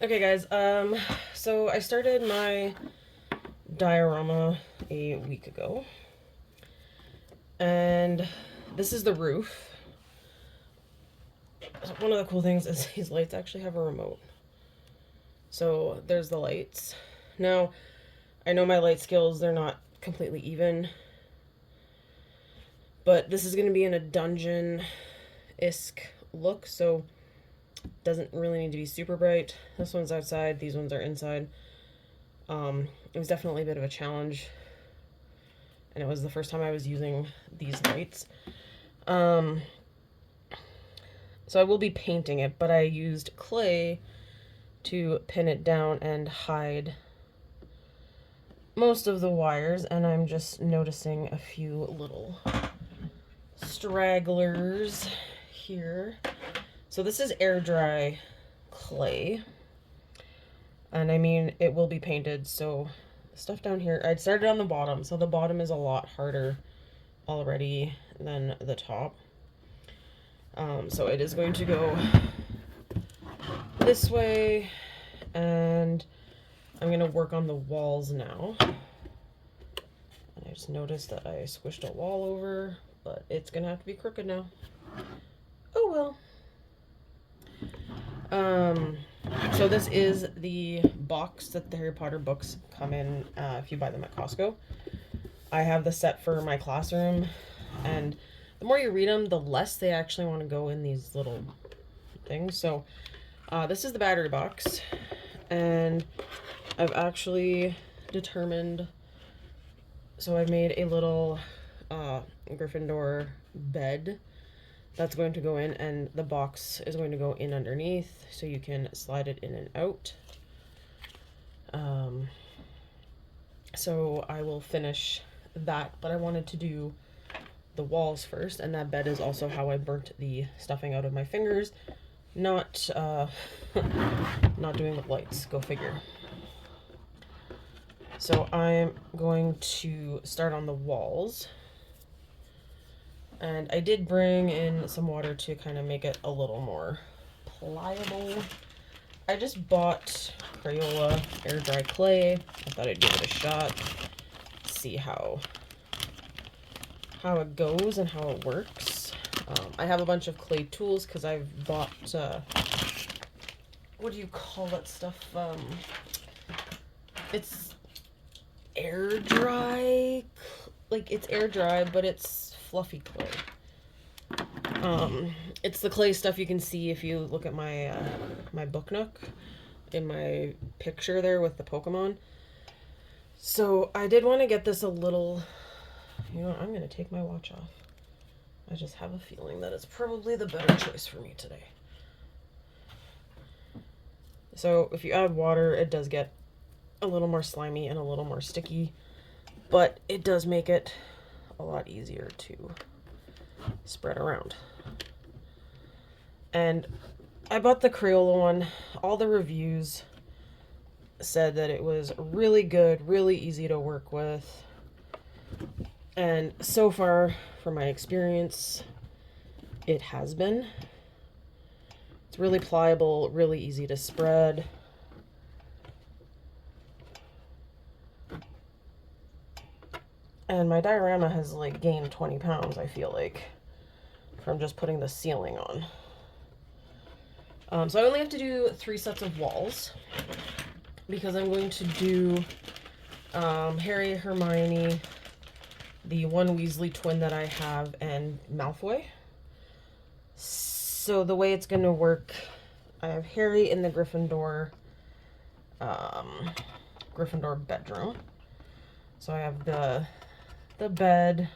Okay guys, so I started my diorama a week ago, and this is the roof. One of the cool things is these lights actually have a remote. So there's the lights. Now, I know my light skills, they're not completely even, but this is going to be in a dungeon-esque look, so doesn't really need to be super bright. This one's outside, these ones are inside. It was definitely a bit of a challenge, and it was the first time I was using these lights. So I will be painting it, but I used clay to pin it down and hide most of the wires, and I'm just noticing a few little stragglers here. So this is air dry clay, and I mean it will be painted, so the stuff down here, I started on the bottom, so the bottom is a lot harder already than the top. So it is going to go this way, and I'm going to work on the walls now. And I just noticed that I squished a wall over, but it's going to have to be crooked now. Oh well. So this is the box that the Harry Potter books come in if you buy them at Costco. I have the set for my classroom, and the more you read them, the less they actually want to go in these little things. So this is the battery box, and I've actually determined, so I made a little Gryffindor bed that's going to go in, and the box is going to go in underneath, so you can slide it in and out. So I will finish that, but I wanted to do the walls first, and that bed is also how I burnt the stuffing out of my fingers. Not not doing the lights, go figure. So I'm going to start on the walls. And I did bring in some water to kind of make it a little more pliable. I just bought Crayola air dry clay. I thought I'd give it a shot, see how it goes and how it works. I have a bunch of clay tools because I've bought, what do you call that stuff? It's air dry, like it's air dry, but it's fluffy clay. It's the clay stuff you can see if you look at my my book nook in my picture there with the Pokemon. So I did want to get this a little, you know what, I'm going to take my watch off. I just have a feeling that it's probably the better choice for me today. So if you add water, it does get a little more slimy and a little more sticky, but it does make it a lot easier to spread around. And I bought the Crayola one. All the reviews said that it was really good, really easy to work with. And so far, from my experience, it has been. It's really pliable, really easy to spread. And my diorama has like gained 20 pounds, I feel like, from just putting the ceiling on. So I only have to do 3 sets of walls because I'm going to do Harry, Hermione, the one Weasley twin that I have, and Malfoy. So the way it's going to work, I have Harry in the Gryffindor bedroom. So I have the bed,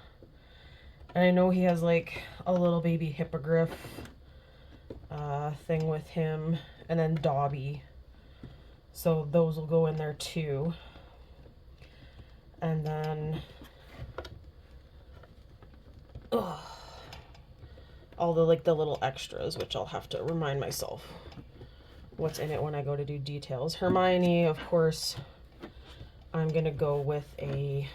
and I know he has like a little baby hippogriff thing with him, and then Dobby. So those will go in there too. And then all the like the little extras, which I'll have to remind myself what's in it when I go to do details. Hermione, of course, I'm gonna go with a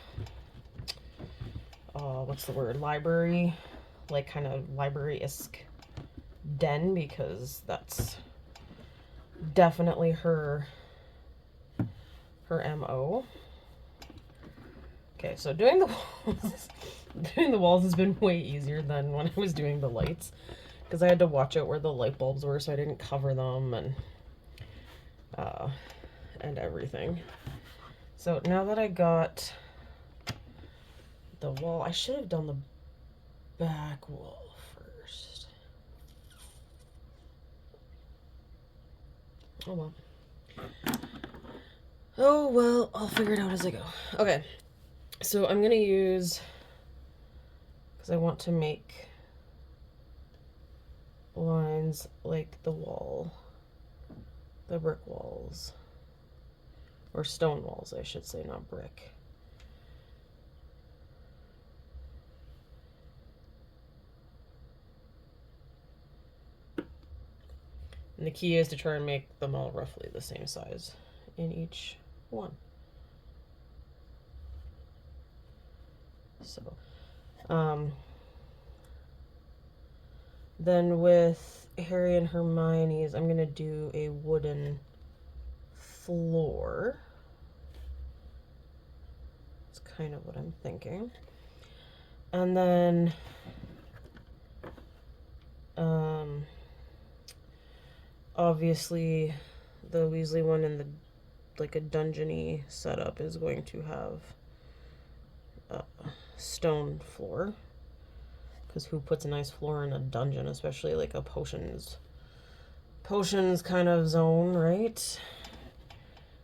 what's the word, library, like kind of library-esque den, because that's definitely her MO. Okay, so doing the walls, doing the walls has been way easier than when I was doing the lights, because I had to watch out where the light bulbs were so I didn't cover them and everything. So now that I got the wall, I should have done the back wall first. Oh well. Oh well, I'll figure it out as I go. Okay, so I'm gonna use, because I want to make lines like the wall, the brick walls, or stone walls, I should say, not brick. And the key is to try and make them all roughly the same size in each one. So, then with Harry and Hermione's, I'm gonna do a wooden floor. That's kind of what I'm thinking. And then, obviously, the Weasley one in the like a dungeony setup is going to have a stone floor, because who puts a nice floor in a dungeon, especially like a potions kind of zone, right?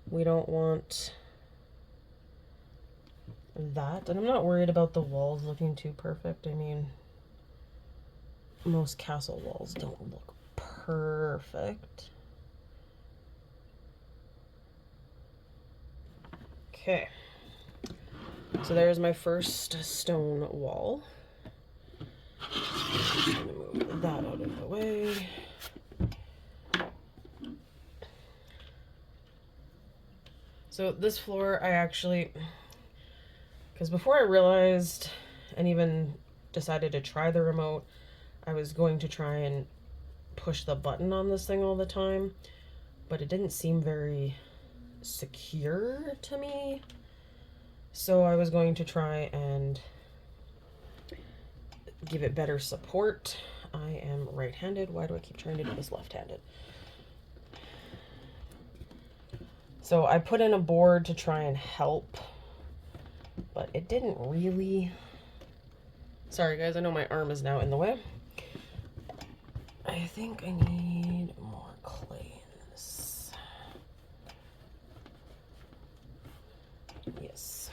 We don't want that. And I'm not worried about the walls looking too perfect. I mean, most castle walls don't look perfect. Okay, so there's my first stone wall. I'm gonna move that out of the way. So this floor, I actually, because before I realized and even decided to try the remote, I was going to try and push the button on this thing all the time, but it didn't seem very secure to me. So I was going to try and give it better support. I am right-handed. Why do I keep trying to do this left-handed? So I put in a board to try and help, but it didn't really. Sorry guys, I know my arm is now in the way. I think I need more clay in this. Yes.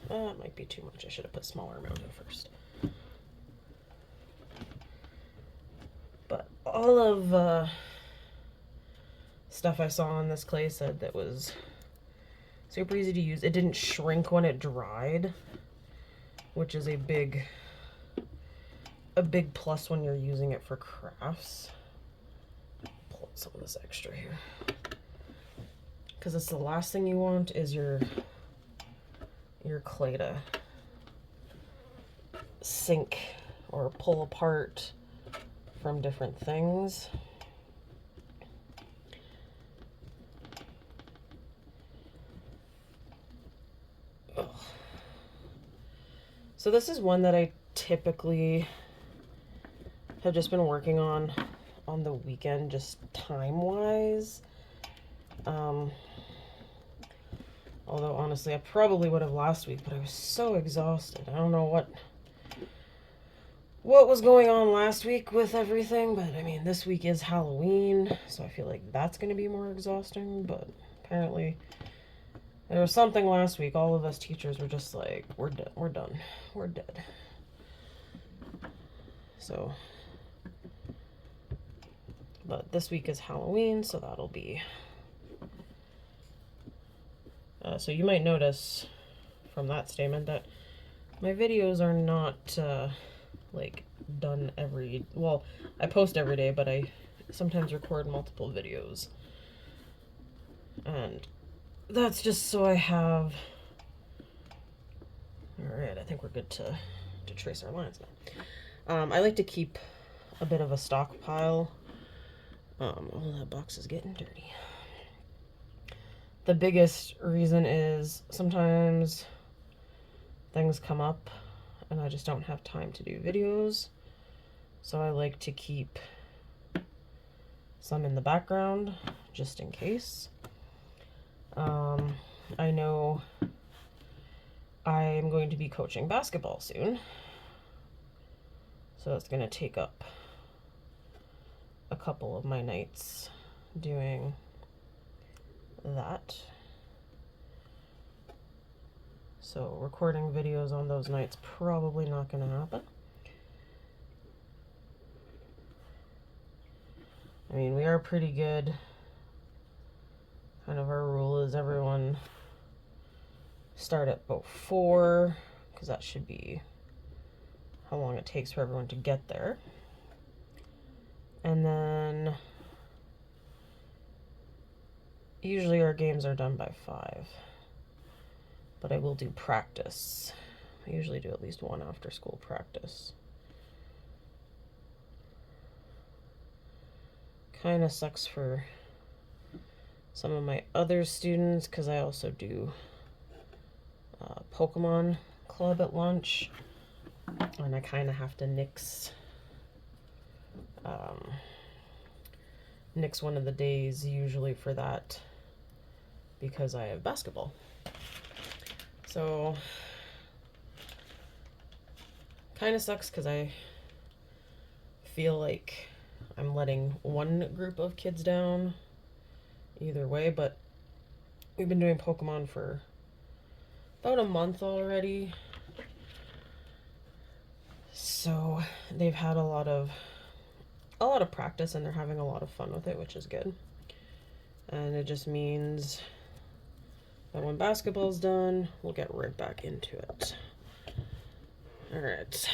That might be too much. I should have put smaller amount in first. But all of stuff I saw on this clay said that was super easy to use. It didn't shrink when it dried, which is a big plus when you're using it for crafts. Pull out some of this extra here, because it's the last thing you want is your clay to sink or pull apart from different things. Ugh. So this is one that I typically have just been working on the weekend, just time-wise. Although, honestly, I probably would have last week, but I was so exhausted. I don't know what was going on last week with everything, but, I mean, this week is Halloween, so I feel like that's going to be more exhausting, but apparently there was something last week. All of us teachers were just like, we're done. We're dead. So, but this week is Halloween, so that'll be... so you might notice from that statement that my videos are not like done well, I post every day, but I sometimes record multiple videos, and that's just so I have think we're good to trace our lines now. I like to keep a bit of a stockpile. Oh, that box is getting dirty. The biggest reason is sometimes things come up and I just don't have time to do videos. So I like to keep some in the background just in case. I know I'm going to be coaching basketball soon. So it's going to take up a couple of my nights doing that. So recording videos on those nights probably not going to happen. I mean, we are pretty good. Kind of our rule is everyone start at about 4, because that should be how long it takes for everyone to get there. And then usually our games are done by 5. But I will do practice. I usually do at least one after school practice. Kind of sucks for some of my other students because I also do Pokemon club at lunch, and I kind of have to nix one of the days usually for that because I have basketball. So kind of sucks because I feel like I'm letting one group of kids down either way, but we've been doing Pokemon for about a month already. So they've had a lot of practice and they're having a lot of fun with it, which is good. And it just means that when basketball's done, we'll get right back into it. All right.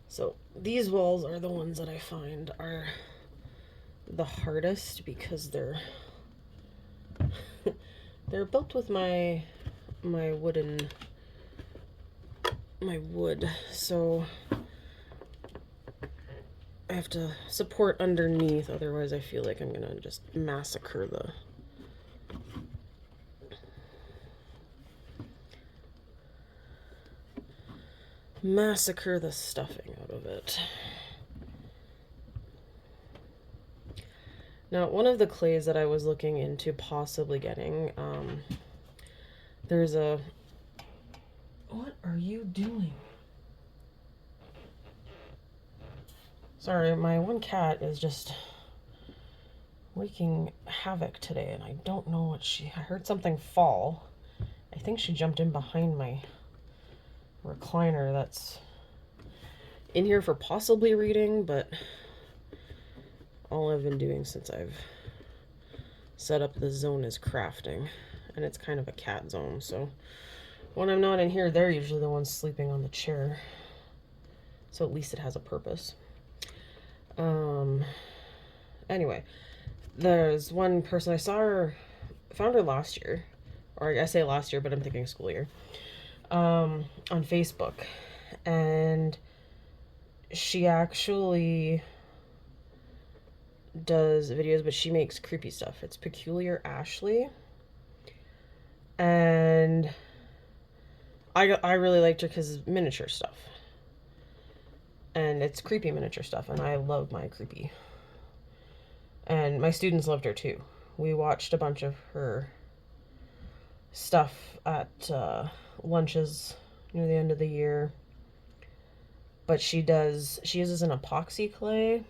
So these walls are the ones that I find are the hardest because they're built with my wood, so I have to support underneath, otherwise I feel like I'm gonna just massacre the stuffing out of it. Now, one of the clays that I was looking into possibly getting, there's a... What are you doing? Sorry, my one cat is just wreaking havoc today, and I don't know what I heard something fall. I think she jumped in behind my recliner that's in here for possibly reading, but all I've been doing since I've set up the zone is crafting, and it's kind of a cat zone, so when I'm not in here, they're usually the ones sleeping on the chair, so at least it has a purpose. Anyway, there's one person found her last year, or I say last year, but I'm thinking school year, on Facebook, and she actually does videos, but she makes creepy stuff. It's Peculiar Ashley, and I really liked her because it's miniature stuff, and it's creepy miniature stuff, and I love my creepy. And my students loved her too. We watched a bunch of her stuff at lunches near the end of the year. But she uses an epoxy clay,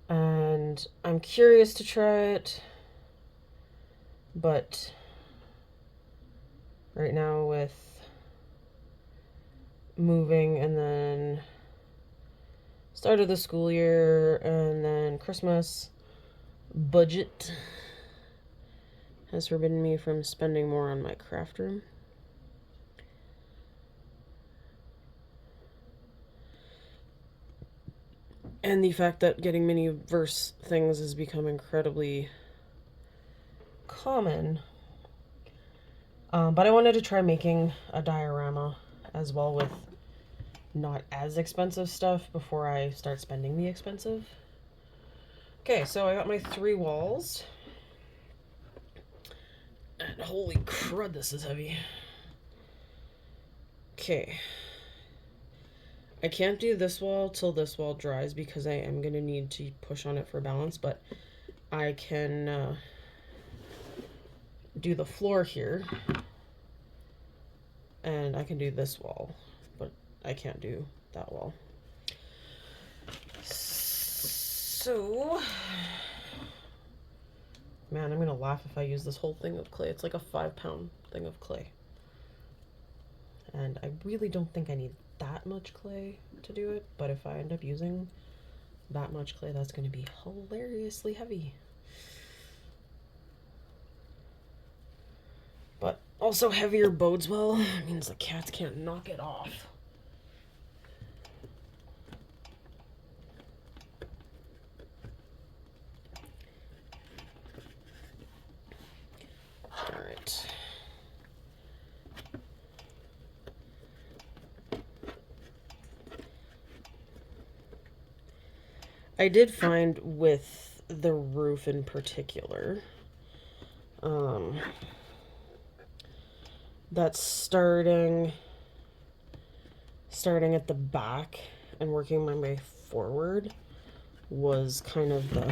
and I'm curious to try it, but right now with moving and then start of the school year and then Christmas, budget has forbidden me from spending more on my craft room. And the fact that getting mini verse things has become incredibly common, But I wanted to try making a diorama as well with not as expensive stuff before I start spending the expensive. Okay, so I got my 3 walls. And holy crud, this is heavy. Okay. I can't do this wall till this wall dries because I am going to need to push on it for balance, but I can do the floor here. And I can do this wall, but I can't do that wall. So, man, I'm gonna laugh if I use this whole thing of clay. It's like a 5-pound thing of clay. And I really don't think I need that much clay to do it, but if I end up using that much clay, that's gonna be hilariously heavy. But also heavier bodes well. It means the cats can't knock it off. Alright. I did find with the roof in particular, that starting at the back and working my way forward was kind of the,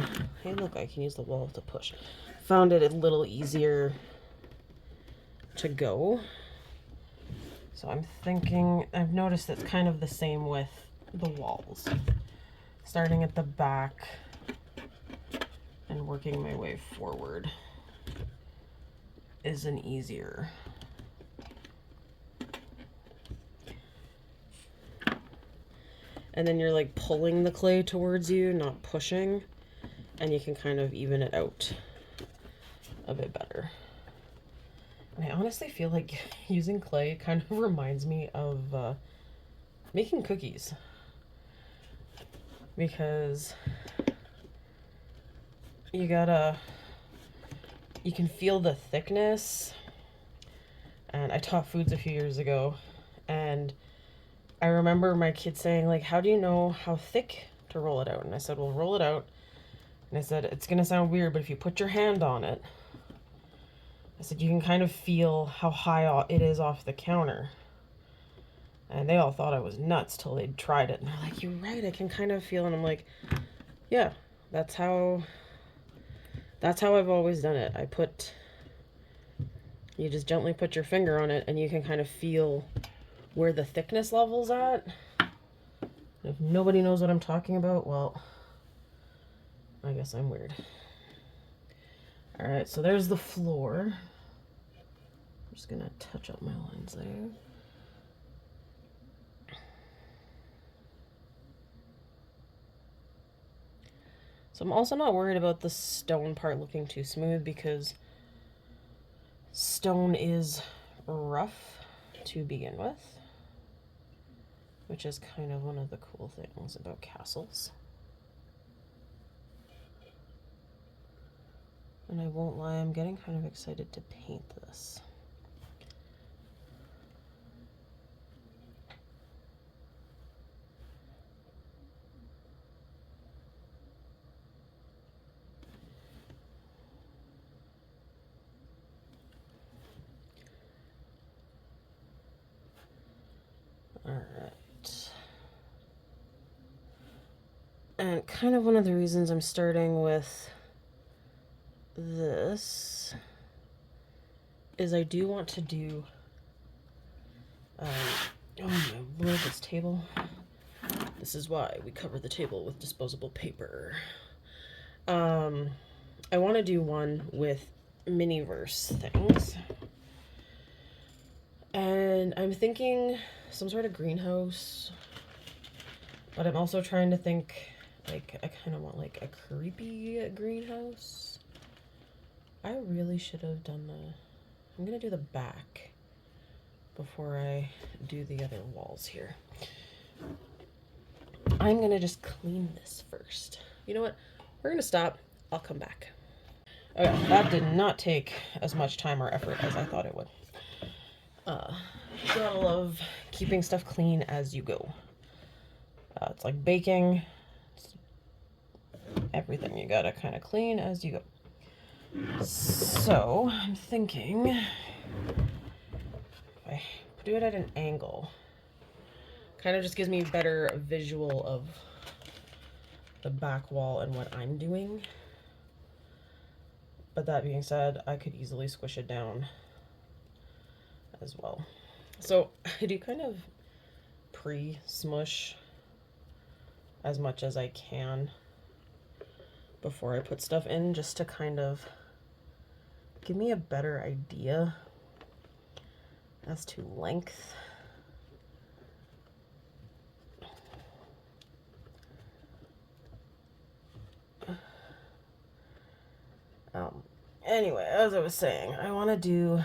hey look, I can use the wall to push. Found it a little easier to go. So I'm thinking, I've noticed it's kind of the same with the walls. Starting at the back and working my way forward is an easier. And then you're like pulling the clay towards you, not pushing, and you can kind of even it out a bit better. And I honestly feel like using clay kind of reminds me of making cookies. Because you can feel the thickness. And I taught foods a few years ago, and I remember my kid saying, like, how do you know how thick to roll it out? And I said, well, roll it out. And I said, it's going to sound weird, but if you put your hand on it, I said, you can kind of feel how high it is off the counter. And they all thought I was nuts till they'd tried it. And they're like, you're right, I can kind of feel. And I'm like, yeah, that's how I've always done it. You just gently put your finger on it and you can kind of feel where the thickness level's at. If nobody knows what I'm talking about, well, I guess I'm weird. Alright, so there's the floor. I'm just gonna touch up my lines there. So I'm also not worried about the stone part looking too smooth because stone is rough to begin with, which is kind of one of the cool things about castles. And I won't lie, I'm getting kind of excited to paint this. Alright. And kind of one of the reasons I'm starting with this is I do want to do oh my lord, this table. This is why we cover the table with disposable paper. I want to do one with mini-verse things. And I'm thinking some sort of greenhouse. But I'm also trying to think, like, I kind of want, like, a creepy greenhouse. I really should have done I'm going to do the back before I do the other walls here. I'm going to just clean this first. You know what? We're going to stop. I'll come back. Okay, that did not take as much time or effort as I thought it would. Uh, gotta love keeping stuff clean as you go. It's like baking. It's everything you gotta kind of clean as you go. So I'm thinking if I do it at an angle, kind of just gives me a better visual of the back wall and what I'm doing. But that being said, I could easily squish it down as well. So I do kind of pre-smush as much as I can before I put stuff in, just to kind of give me a better idea as to length. Anyway, as I was saying, I want to do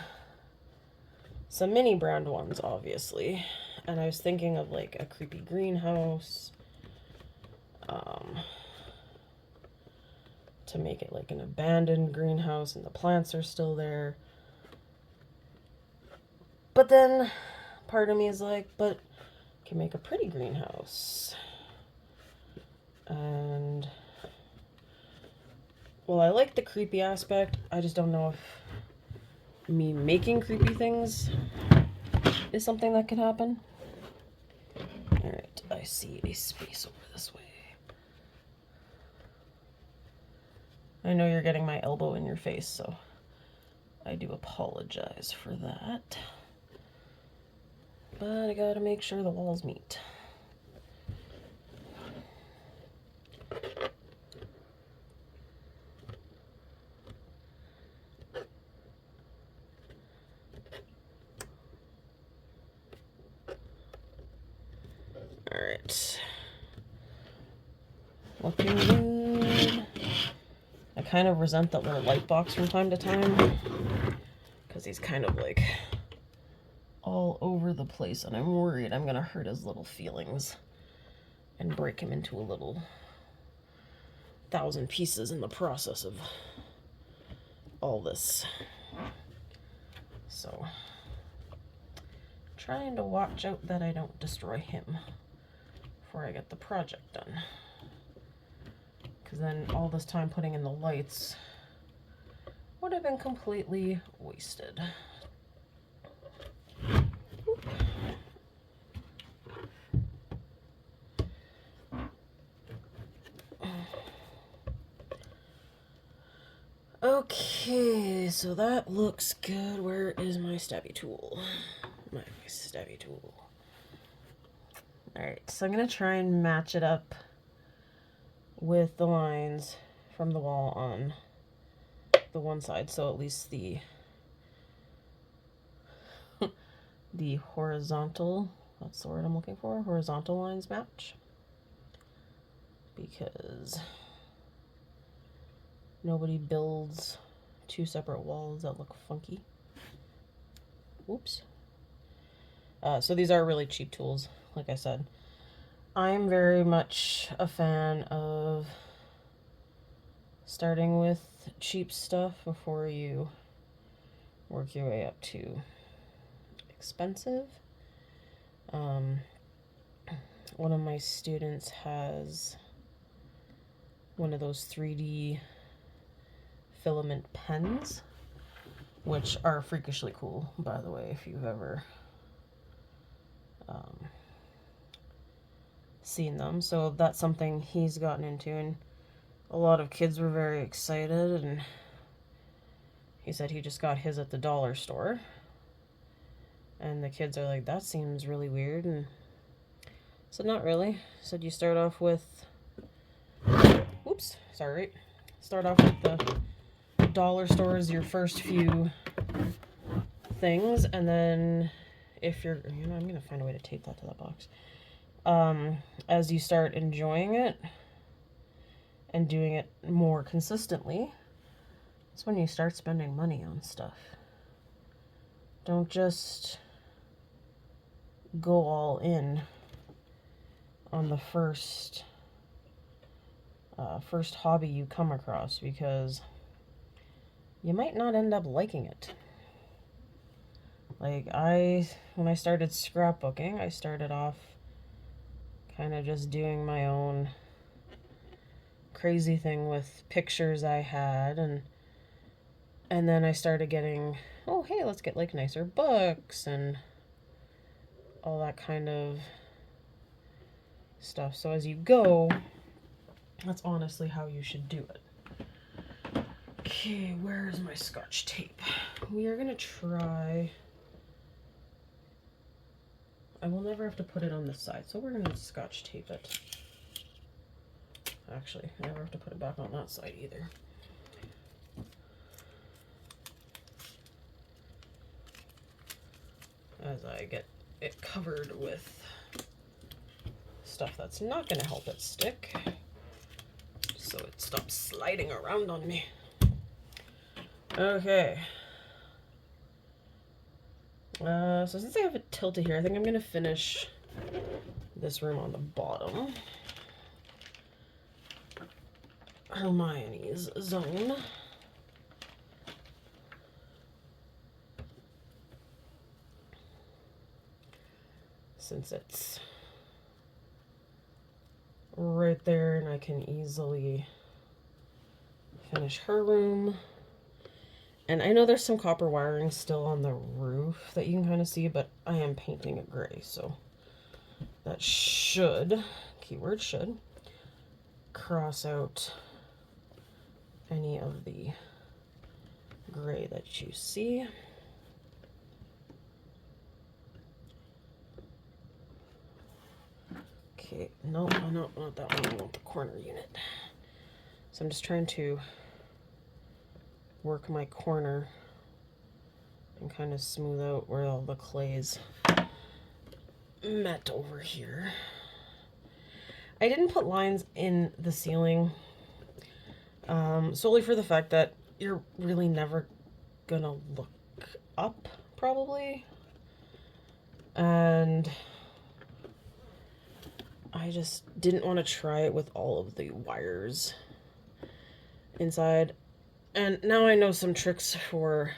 some mini brand ones, obviously. And I was thinking of like a creepy greenhouse, to make it like an abandoned greenhouse and the plants are still there. But then part of me is like, but I can make a pretty greenhouse. And well, I like the creepy aspect. I just don't know if me making creepy things is something that could happen. Alright, I see a space over this way. I know you're getting my elbow in your face, so I do apologize for that. But I gotta make sure the walls meet. Alright. Looking good. I kind of resent that little light box from time to time, because he's kind of like all over the place, and I'm worried I'm gonna hurt his little feelings and break him into a little 1,000 pieces in the process of all this. So, trying to watch out that I don't destroy him before I get the project done. Because then all this time putting in the lights would have been completely wasted. Okay, so that looks good. Where is my stabby tool? My stabby tool. Alright, so I'm going to try and match it up with the lines from the wall on the one side, so at least the horizontal, that's the word I'm looking for, horizontal lines match. Because nobody builds two separate walls that look funky. Whoops. So these are really cheap tools, like I said. I'm very much a fan of starting with cheap stuff before you work your way up to expensive. One of my students has one of those 3D filament pens, which are freakishly cool, by the way, if you've ever seen them. So that's something he's gotten into, and a lot of kids were very excited, and he said he just got his at the dollar store. And the kids are like, that seems really weird. And I said, not really. I said, you start off with, whoops, sorry. Start off with the dollar stores, your first few things, and then if you're, I'm going to find a way to tape that to that box. As you start enjoying it and doing it more consistently, that's when you start spending money on stuff. Don't just go all in on the first hobby you come across, because you might not end up liking it. Like when I started scrapbooking, I started off kind of just doing my own crazy thing with pictures I had, and then I started getting, oh hey, let's get like nicer books and all that kind of stuff. So as you go, that's honestly how you should do it. Okay, where's my Scotch tape? We are gonna try, I will never have to put it on this side, so we're gonna Scotch tape it. Actually, I never have to put it back on that side either. As I get it covered with stuff that's not gonna help it stick, so it stops sliding around on me. Okay. So since I have it tilted here, I think I'm gonna finish this room on the bottom. Hermione's zone. Since it's right there and I can easily finish her room. And I know there's some copper wiring still on the roof that you can kind of see, but I am painting it gray, so that should, keyword should, cross out any of the gray that you see. Okay, no, not that one. I want the corner unit. So I'm just trying to work my corner and kind of smooth out where all the clay's met over here. I didn't put lines in the ceiling solely for the fact that you're really never gonna look up, probably. And I just didn't want to try it with all of the wires inside. And now I know some tricks for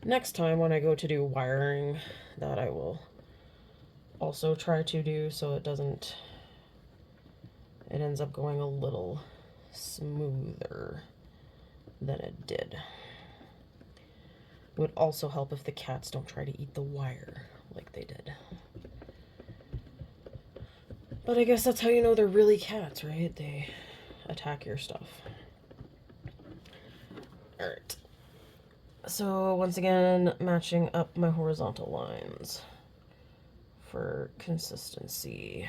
next time when I go to do wiring that I will also try to do, so it ends up going a little smoother than it did. It would also help if the cats don't try to eat the wire like they did. But I guess that's how you know they're really cats, right? They attack your stuff. Alright. So once again, matching up my horizontal lines for consistency.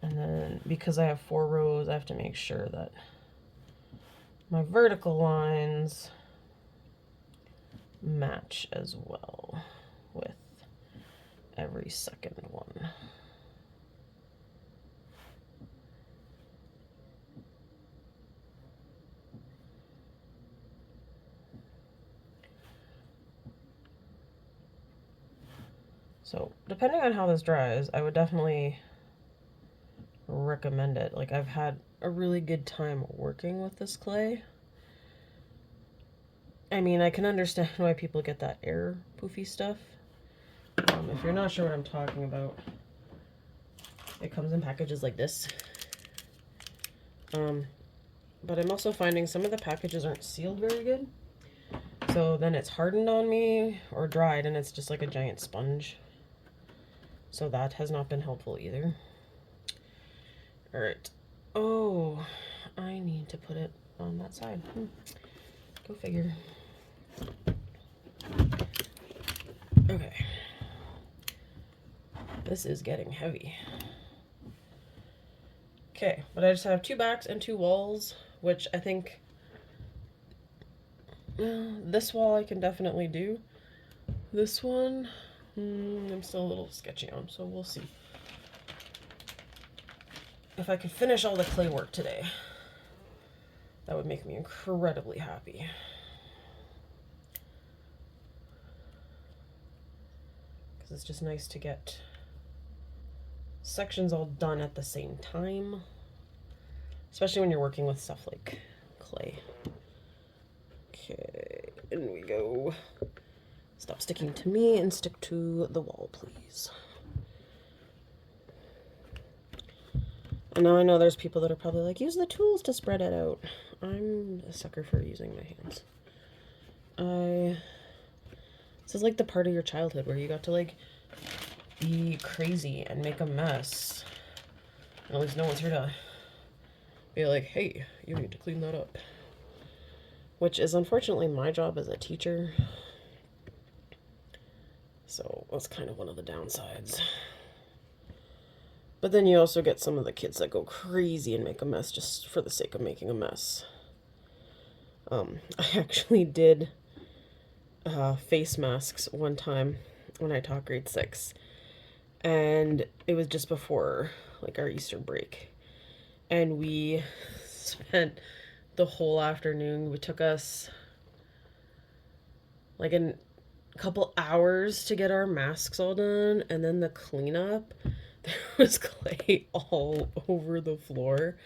And then because I have 4 rows, I have to make sure that my vertical lines match as well with every second one. So depending on how this dries, I would definitely recommend it. Like, I've had a really good time working with this clay. I mean, I can understand why people get that air poofy stuff. If you're not sure what I'm talking about, it comes in packages like this. But I'm also finding some of the packages aren't sealed very good. So then it's hardened on me or dried and it's just like a giant sponge. So that has not been helpful either. Alright. Oh, I need to put it on that side. Go figure. Okay. This is getting heavy. Okay, but I just have 2 backs and 2 walls, which I think this wall I can definitely do. This one, I'm still a little sketchy on, so we'll see. If I could finish all the clay work today, that would make me incredibly happy. Because it's just nice to get sections all done at the same time, especially when you're working with stuff like clay. Okay, in we go. Stop sticking to me and stick to the wall, please. And now I know there's people that are probably like, use the tools to spread it out. I'm a sucker for using my hands. This is like the part of your childhood where you got to like be crazy and make a mess. And at least no one's here to be like, hey, you need to clean that up. Which is unfortunately my job as a teacher. So that's kind of one of the downsides. But then you also get some of the kids that go crazy and make a mess just for the sake of making a mess. I actually did face masks one time when I taught grade 6. And it was just before like our Easter break. And we spent the whole afternoon. It took us like a couple hours to get our masks all done, and then the cleanup, there was clay all over the floor.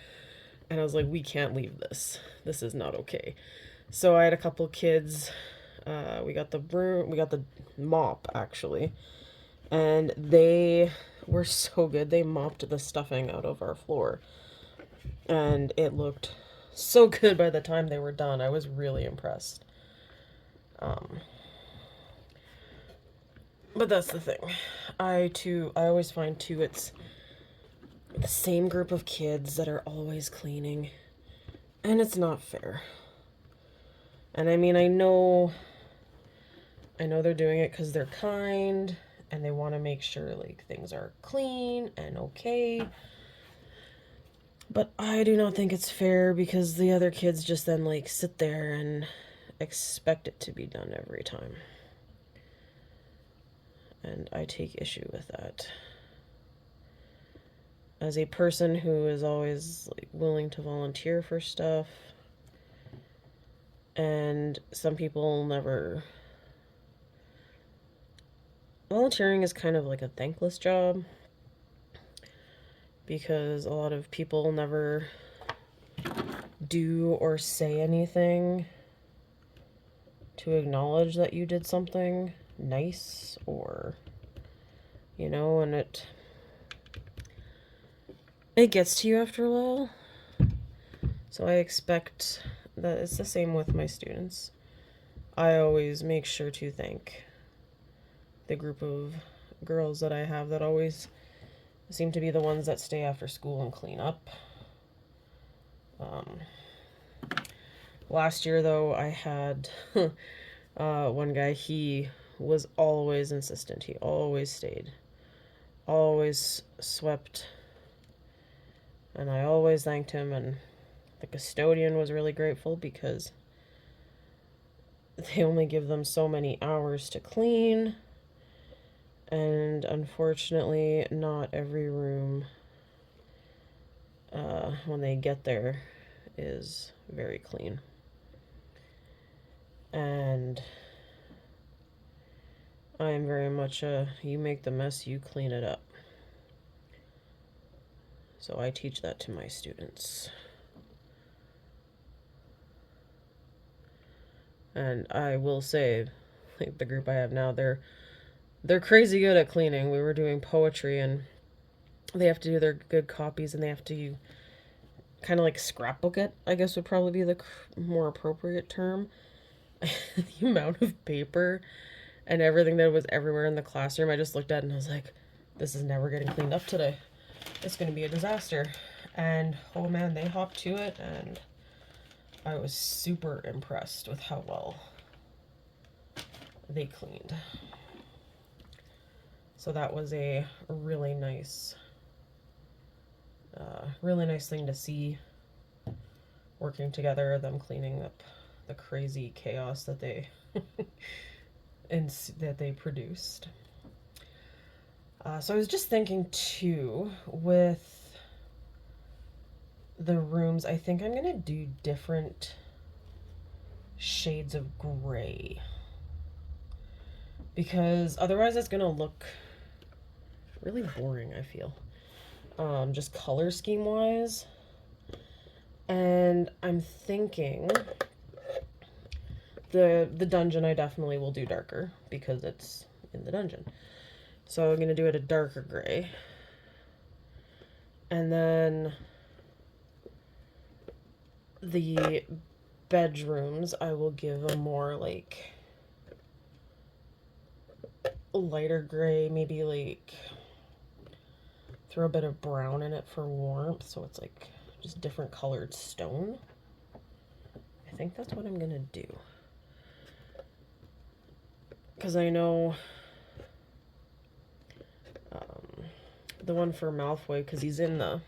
And I was like, we can't leave this. This is not okay. So I had a couple kids. We got the broom, we got the mop actually, and they were so good. They mopped the stuffing out of our floor, and it looked so good by the time they were done. I was really impressed. But that's the thing. I always find too, it's the same group of kids that are always cleaning, and it's not fair. And I mean, I know they're doing it because they're kind and they want to make sure like things are clean and okay. But I do not think it's fair because the other kids just then like sit there and expect it to be done every time. And I take issue with that. As a person who is always like willing to volunteer for stuff, and some people never. Volunteering is kind of like a thankless job because a lot of people never do or say anything to acknowledge that you did something nice, or and it gets to you after a while. So I expect that it's the same with my students. I always make sure to thank the group of girls that I have that always seem to be the ones that stay after school and clean up. Last year, though, I had one guy. He was always insistent. He always stayed, always swept, and I always thanked him. And the custodian was really grateful because they only give them so many hours to clean. And unfortunately, not every room, when they get there, is very clean. And I am very much you make the mess, you clean it up. So I teach that to my students. And I will say, like the group I have now, they're crazy good at cleaning. We were doing poetry, and they have to do their good copies, and they have to kind of like scrapbook it, I guess would probably be the more appropriate term. The amount of paper and everything that was everywhere in the classroom, I just looked at it and I was like, this is never getting cleaned up today. It's going to be a disaster. And oh man, they hopped to it, and I was super impressed with how well they cleaned. So that was a really nice thing to see, working together, them cleaning up the crazy chaos that they that they produced. So I was just thinking too, with the rooms, I think I'm gonna do different shades of gray, because otherwise it's gonna look really boring, I feel. just color scheme wise. And I'm thinking the dungeon I definitely will do darker because it's in the dungeon. So I'm going to do it a darker gray. And then the bedrooms I will give a more like lighter gray, maybe like throw a bit of brown in it for warmth, so it's like just different colored stone. I think that's what I'm gonna do. Because I know the one for Malfoy, because he's in the,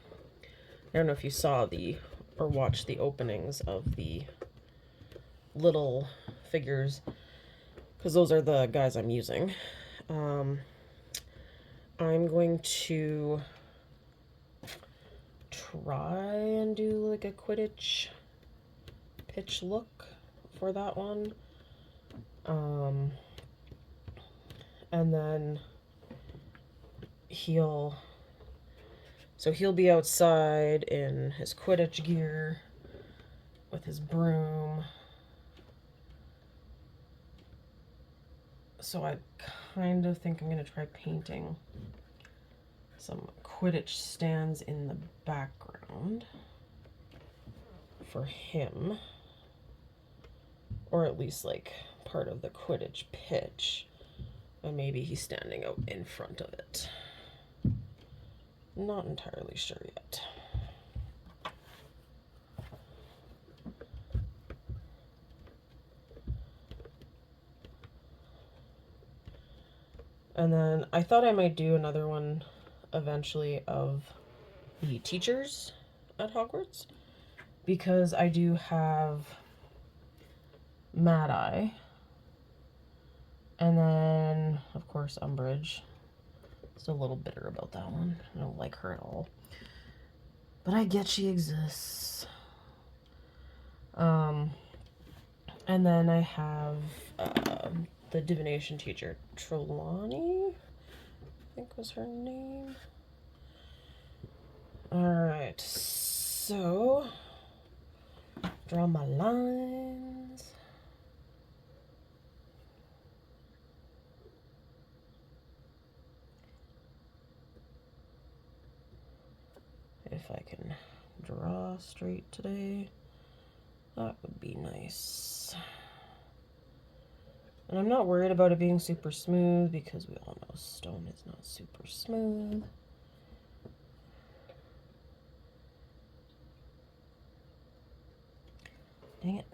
I don't know if you saw the, or watched the openings of the little figures, because those are the guys I'm using. I'm going to try and do like a Quidditch pitch look for that one. And then he'll be outside in his Quidditch gear with his broom. So I kind of think I'm going to try painting some Quidditch stands in the background for him. Or at least like part of the Quidditch pitch. And maybe he's standing out in front of it. Not entirely sure yet. And then I thought I might do another one eventually of the teachers at Hogwarts, because I do have Mad Eye, and then of course Umbridge. Still a little bitter about that one. I don't like her at all, but I get she exists. And then I have the divination teacher, Trelawney, I think was her name. Alright, so draw my lines. If I can draw straight today, that would be nice. And I'm not worried about it being super smooth because we all know stone is not super smooth. Dang it.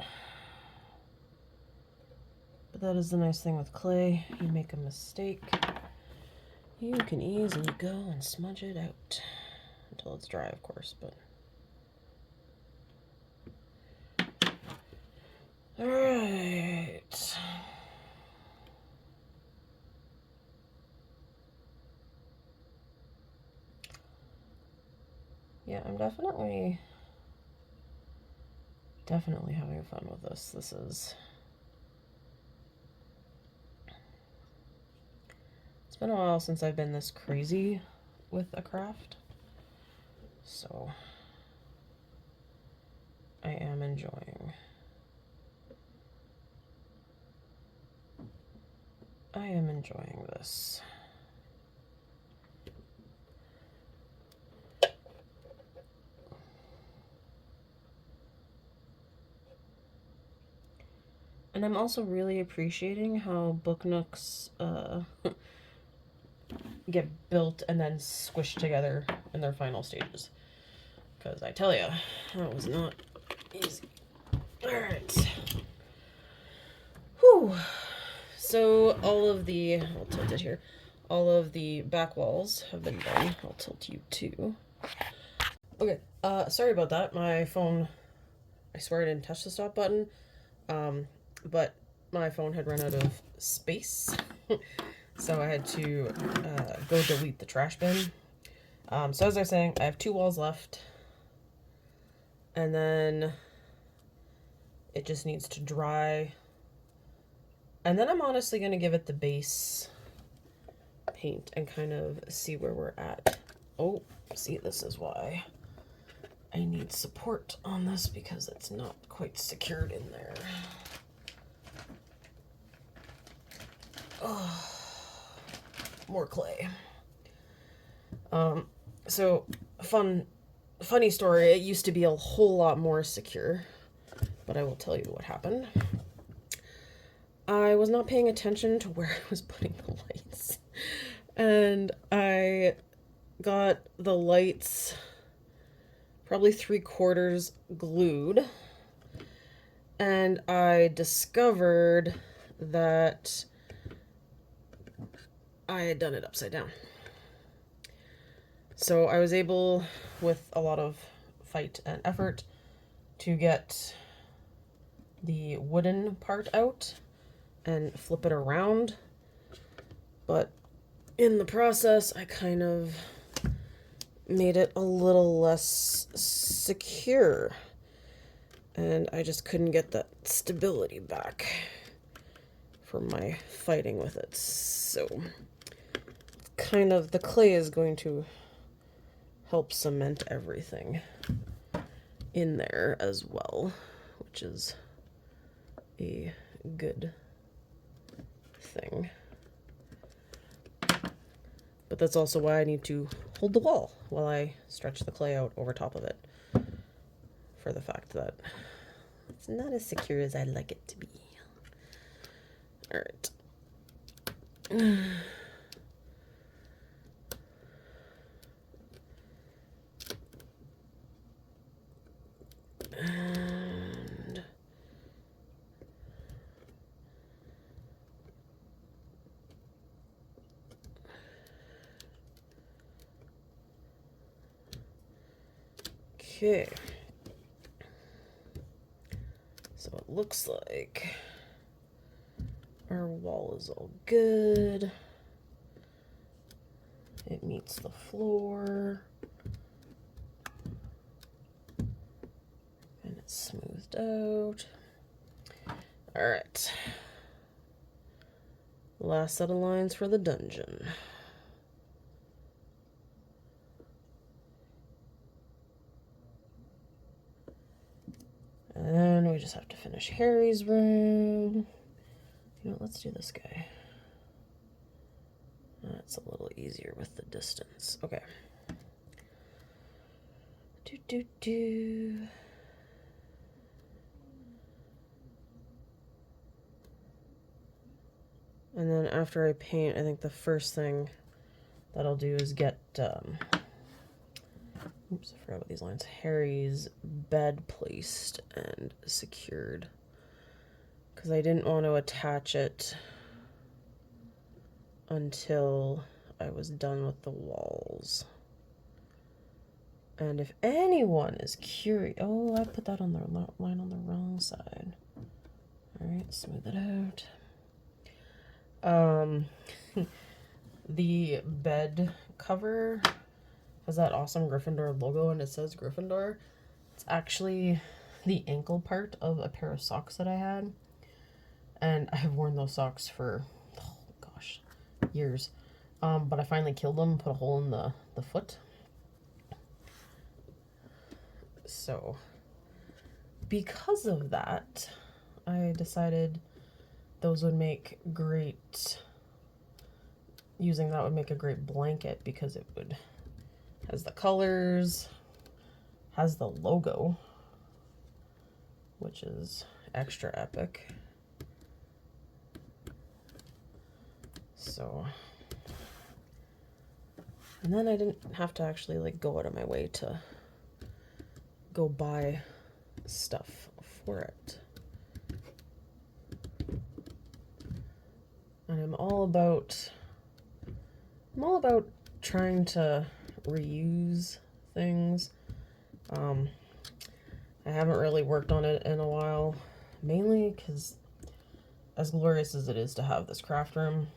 But that is the nice thing with clay. You make a mistake, you can easily go and smudge it out. Until it's dry, of course, but... Alright. Yeah, I'm definitely having fun with this. This is... It's been a while since I've been this crazy with a craft. So, I am enjoying. I am enjoying this. And I'm also really appreciating how book nooks get built and then squished together in their final stages. Because I tell you, that was not easy. Alright. Whew. So all of the, I'll tilt it here, all of the back walls have been done. I'll tilt you too. Okay, sorry about that. My phone, I swear I didn't touch the stop button, but my phone had run out of space. So I had to go delete the trash bin. So as I was saying, I have 2 walls left. And then it just needs to dry. And then I'm honestly going to give it the base paint and kind of see where we're at. Oh, See, this is why I need support on this, because it's not quite secured in there. Oh, more clay. So funny story. It used to be a whole lot more secure, but I will tell you what happened. I was not paying attention to where I was putting the lights, and I got the lights probably 3/4 glued, and I discovered that I had done it upside down. So I was able, with a lot of fight and effort, to get the wooden part out and flip it around, but in the process I kind of made it a little less secure, and I just couldn't get that stability back from my fighting with it. So kind of the clay is going to help cement everything in there as well, which is a good thing. But that's also why I need to hold the wall while I stretch the clay out over top of it, for the fact that it's not as secure as I'd like it to be. All right. And okay, so it looks like our wall is all good. It meets the floor, and it's smoothed out. All right, last set of lines for the dungeon. And then we just have to finish Harry's room. You know, let's do this guy. That's a little easier with the distance. Okay. And then after I paint, I think the first thing that I'll do is get, oops, I forgot about these lines. Harry's bed placed and secured, because I didn't want to attach it until I was done with the walls. And if anyone is curious, oh, I put that on the line on the wrong side. All right, smooth it out. The bed cover has that awesome Gryffindor logo, and it says Gryffindor. It's actually the ankle part of a pair of socks that I had, and I have worn those socks for, oh gosh, years. But I finally killed them, put a hole in the foot. So because of that, I decided those would make great, using that would make a great blanket, because it would, has the colors, has the logo, which is extra epic. So, and then I didn't have to actually like go out of my way to go buy stuff for it. And I'm all about trying to reuse things. I haven't really worked on it in a while, mainly because, as glorious as it is to have this craft room,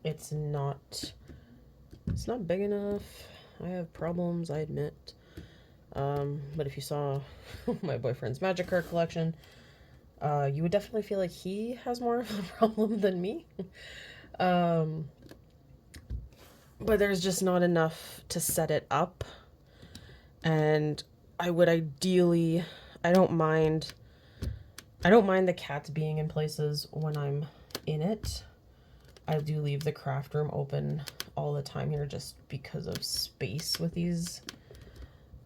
it's not big enough. I have problems, I admit. But if you saw my boyfriend's magic card collection, you would definitely feel like he has more of a problem than me. But there's just not enough to set it up And I would ideally, I don't mind the cats being in places when I'm in it. I do leave the craft room open all the time here just because of space with these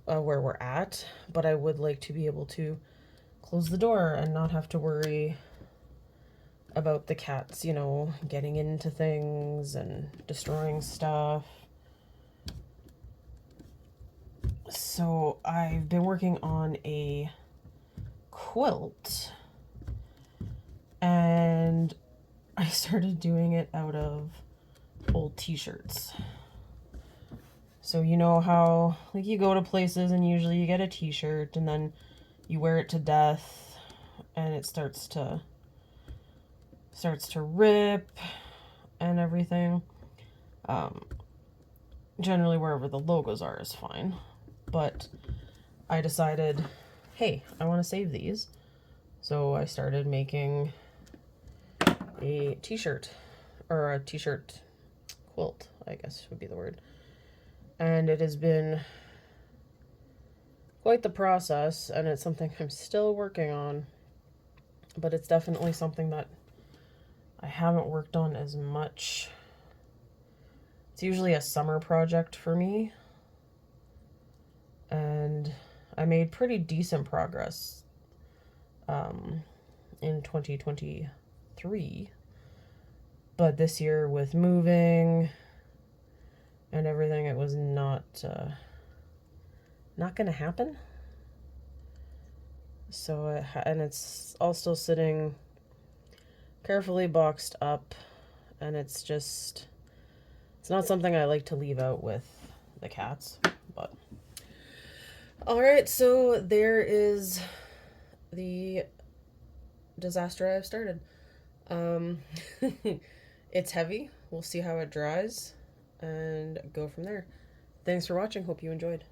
where we're at, but I would like to be able to close the door and not have to worry about the cats, you know, getting into things and destroying stuff. So I've been working on a quilt, and I started doing it out of old t-shirts. So you know how, like, you go to places and usually you get a t-shirt and then you wear it to death and it starts to rip and everything. Generally wherever the logos are is fine, but I decided, hey, I want to save these. So I started making a t-shirt, or a t-shirt quilt, I guess would be the word. And it has been quite the process, and it's something I'm still working on, but it's definitely something that I haven't worked on as much. It's usually a summer project for me, and I made pretty decent progress in 2023, but this year with moving and everything, it was not gonna happen. So and it's all still sitting carefully boxed up, and it's not something I like to leave out with the cats. But all right, so there is the disaster I've started. It's heavy. We'll see how it dries and go from there. Thanks for watching. Hope you enjoyed.